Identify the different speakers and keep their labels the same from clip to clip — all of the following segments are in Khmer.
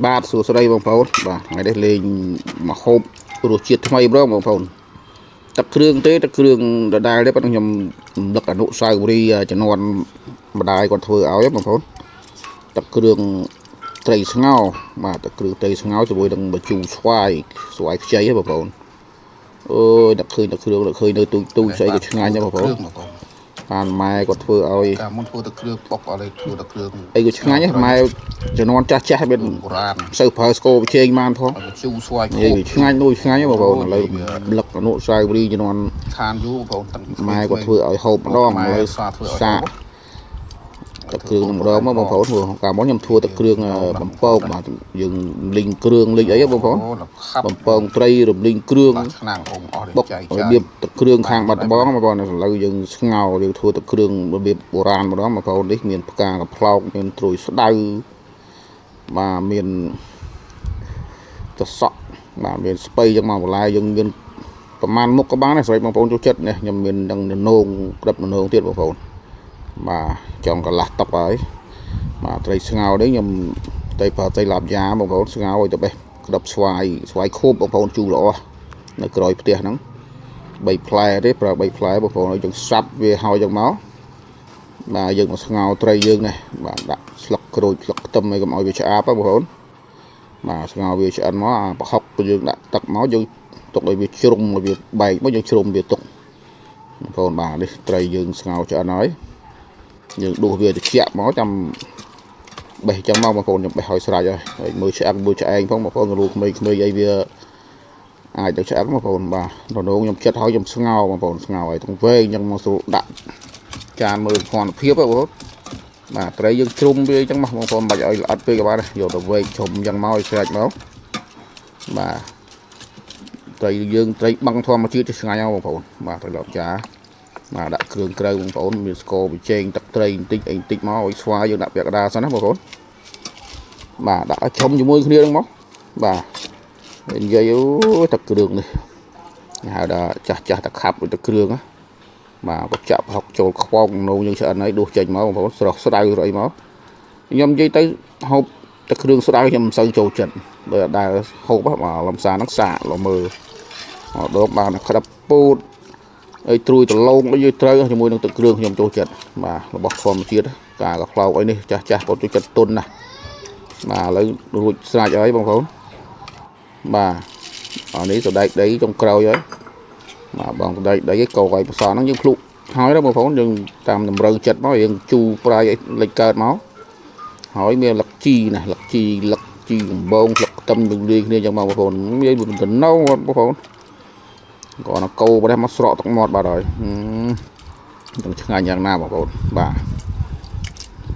Speaker 1: បាទសួស្តីបងប្អូនបាទថ្ងៃនេះលេងមកហូបរសជាតិថ្មីម្ដងបងប្អូនទឹកគ្រឿងទេទឹកគ្រឿងដដែលទេប៉ុន្តែខ្ញុំរំលឹកអនុស្សាវរីយ៍ជំនាន់ម្ដាយគាត់ធ្វើឲ្យបងប្អូនទឹកគ្រឿងត្រីស្ងោរបាទទឹកគ្រឿងត្រីស្ងោរជាមួយនឹងម្ជូរស្វាយខ្ចីហ៎បងប្អូនអូយដឹកឃើញទឹកគ្រឿងដឹកឃើញនៅទូស្អីក៏ឆ្ងាញ់ដែរបងប្អូនបានម៉ែគាត់ធ្វើឲ្យ
Speaker 2: កាលមុនធ្វើទឹកគ្រឿងបុកឲ្យធ្វើទឹកគ្រឿង
Speaker 1: អីក៏ឆ្ងាញ់ដែរម៉ែជំនាន់ចាស់មាន
Speaker 2: បុរាណ
Speaker 1: សូវប្រើស្គរប្រជែងបានផង
Speaker 2: ជូរស្វាយ
Speaker 1: នេះឆ្ងាញ់នោះឆ្ងាញ់បងប្អូនឥឡូវលឹកអនុស្សាវរីយ៍ជំនាន់
Speaker 2: ខានយូរបងប្អូន
Speaker 1: ម៉ែគាត់ធ្វើឲ្យហូបម្ដងឥឡូវសាកទឹកគ្រឿងម្ដងមកបងប្អូនព្រោះកាលមុនខ្ញុំធ្វើទឹកគ្រឿងបំពងបាទយើងលីងគ្រឿងលីងអីបងប្អូនបំពងត្រីរំលីងគ្រឿង
Speaker 2: ឆ្នាំងហុំអស់
Speaker 1: បុករបៀបទឹកគ្រឿងខាងបាត់ដំបងបងប្អូនឥឡូវយើងស្ងោរយើងធ្វើទឹកគ្រឿងរបៀបបុរាណម្ដងបងប្អូននេះមានផ្កាកផ្លោកមានត្រួយស្ដៅបាទមានតសក់បាទមានស្ពៃចឹងមកបន្លែយើងមានប្រមាណមុខក៏បានដែរសម្រាប់បងប្អូនចូលចិត្តនេះខ្ញុំមាននឹងនងក្រិបនងទៀតបងប្អូនបាទចង់កន្លះតុកហើយបាទត្រីស្ងោរនេះខ្ញុំទៅប្រើត្រីឡាបយ៉ាបងប្អូនស្ងោរឲ្យទៅបេះក្របស្វាយខូបបងប្អូនជូរល្អនៅក្រោយផ្ទះហ្នឹង3ផ្លែទេប្រើ3ផ្លែបងប្អូនឲ្យយើងសាប់វាហើយចឹងមកបាទយើងមកស្ងោរត្រីយើងនេះបាទដាក់ស្លឹកក្រូចស្លឹកខ្ទឹមឲ្យកុំឲ្យវាឆ្អាបបងប្អូនបាទស្ងោរវាឆ្អិនមកអាប្រហុកយើងដាក់ទឹកមកយើងទុកឲ្យវាជ្រុំឲ្យវាបែកមកយើងជ្រុំវាទុកបងប្អូនបាទនេះត្រីយើងស្ងោរឆ្អិនហើយយើងដួសវាត្រជាក់មកចាំបេះចឹងមកបងប្អូនខ្ញុំបេះឲ្យស្រេចហើយមើលឆ្អឹងមើលឆ្អែងផងបងប្អូនគ្រូក្មេងៗអីវាអាចទៅឆ្អឹងបងប្អូនបាទរនោងខ្ញុំចិត្តឲ្យខ្ញុំស្ងោរបងប្អូនស្ងោរឲ្យទាំងវែងចឹងមកស្រួលដាក់ចានមើលគុណភាពបងប្អូនបាទត្រីយើងជ្រុំវាចឹងមកបងប្អូនបាច់ឲ្យល្អិតពេកក៏បានយកទៅវែងជ្រុំចឹងមកឲ្យស្រេចមកបាទត្រីយើងត្រីបឹងធម្មជាតិឆ្ងាញ់បងប្អូនបាទត្រីឡប់ចាបាទដាក់គ្រឿងក្រៅបងប្អូនមានស្គរប៊ីចេងទឹកត្រីបន្តិចអីបន្តិចមកឲ្យស្វាយើងដាក់ពាក់កណ្ដាលសិនណាបងប្អូនបាទដាក់ឲ្យឆុំជាមួយគ្នាហ្នឹងមកបាទនិយាយអូទឹកគ្រឿងនេះហៅថាចាស់តែខាប់ទឹកគ្រឿងណាបាទក៏ចាក់ប្រហុកចូលខ្វងនោមយើងឆ្អិនហើយដួសចេញមកបងប្អូនស្រស់ស្ដៅស្អីមកខ្ញុំនិយាយទៅហូបទឹកគ្រឿងស្ដៅខ្ញុំមិនសូវចូលចិត្តដោយអត់ដែលហូបបាទលំសាហ្នឹងសាកល្មើដបបានក្តាប់ពូតអីត្រួយត្រឡងអីត្រូវជាមួយនឹងទឹកគ្រឿងខ្ញុំចូលចិត្តបាទរបស់ធម្មជាតិការកផ្លោកអីនេះចាស់បងចូលចិត្តទុនណាបាទឥឡូវរួចស្រាច់ហើយបងប្អូនបាទអានេះសណ្ដែកដីចុងក្រោយហើយបាទបងសណ្ដែកដីឯងកោឲ្យប្រសហ្នឹងយើងភ្លុកហើយណាបងប្អូនយើងតាមតម្រូវចិត្តមកយើងជូរប្រៃឲ្យលេចកើតមកហើយមានលឹកជីណាលឹកជីកំបងស្លឹកខ្ទឹមយើងលាយគ្នាចឹងមកបងប្អូននិយាយមិនទៅណៅបងប្អូនគាត់ណាកោប្រទេសមកស្រកទឹកមាត់បាត់ហើយទាំងឆ្ងាញ់យ៉ាងណាបងប្អូនបាទ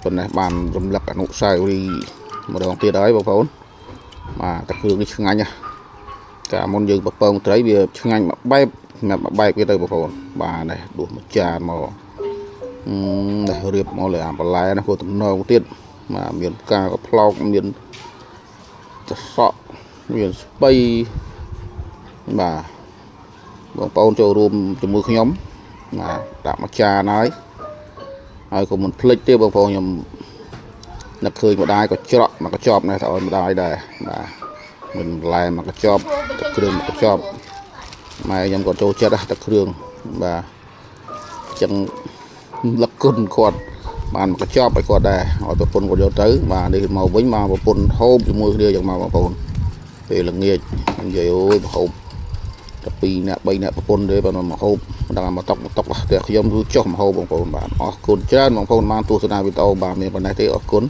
Speaker 1: ប៉ុណ្ណេះបានរំលឹកអនុស្សាវរីយ៍ម្ដងទៀតហើយបងប្អូនបាទទឹកគ្រឿងនេះឆ្ងាញ់ណាកាលមុនយើងប្រពងត្រីវាឆ្ងាញ់មួយបែបសម្រាប់មួយបែបវាទៅបងប្អូនបាទនេះដួសមួយចានមកនេះរៀបមកលើអាបន្លែណាគោតំណងទៀតបាទមានផ្កាកផ្លោកមានតសក់មានស្ពៃបាទបងប្អូនចូលរួមជាមួយខ្ញុំបាទដាក់មួយចានហើយក៏មិនភ្លេចទេបងប្អូនខ្ញុំនឹកឃើញម្ដាយក៏ច្រកមកកញ្ចប់នេះទៅឲ្យម្ដាយដែរបាទមិនបន្លែមកកញ្ចប់ទឹកគ្រឿងមកកញ្ចប់ម៉ែខ្ញុំក៏ចូលចិត្តទឹកគ្រឿងបាទចឹងលឹកគុណគាត់បានមកកញ្ចប់ឲ្យគាត់ដែរឲ្យប្រពន្ធគាត់យកទៅបាទនេះមកវិញមកប្រពន្ធហូបជាមួយគ្នាយ៉ាងមកបងប្អូនពេលល្ងាចនិយាយអូយហូបតែ2នាក់3នាក់ប្រពន្ធទេបើមកហូបមិនដឹងមកតុកតែខ្ញុំគឺចុះមកហូបបងប្អូនបាទអរគុណច្រើនបងប្អូនបានទស្សនាវីដេអូបាទមានប៉ុណ្ណេះទេអរគុណ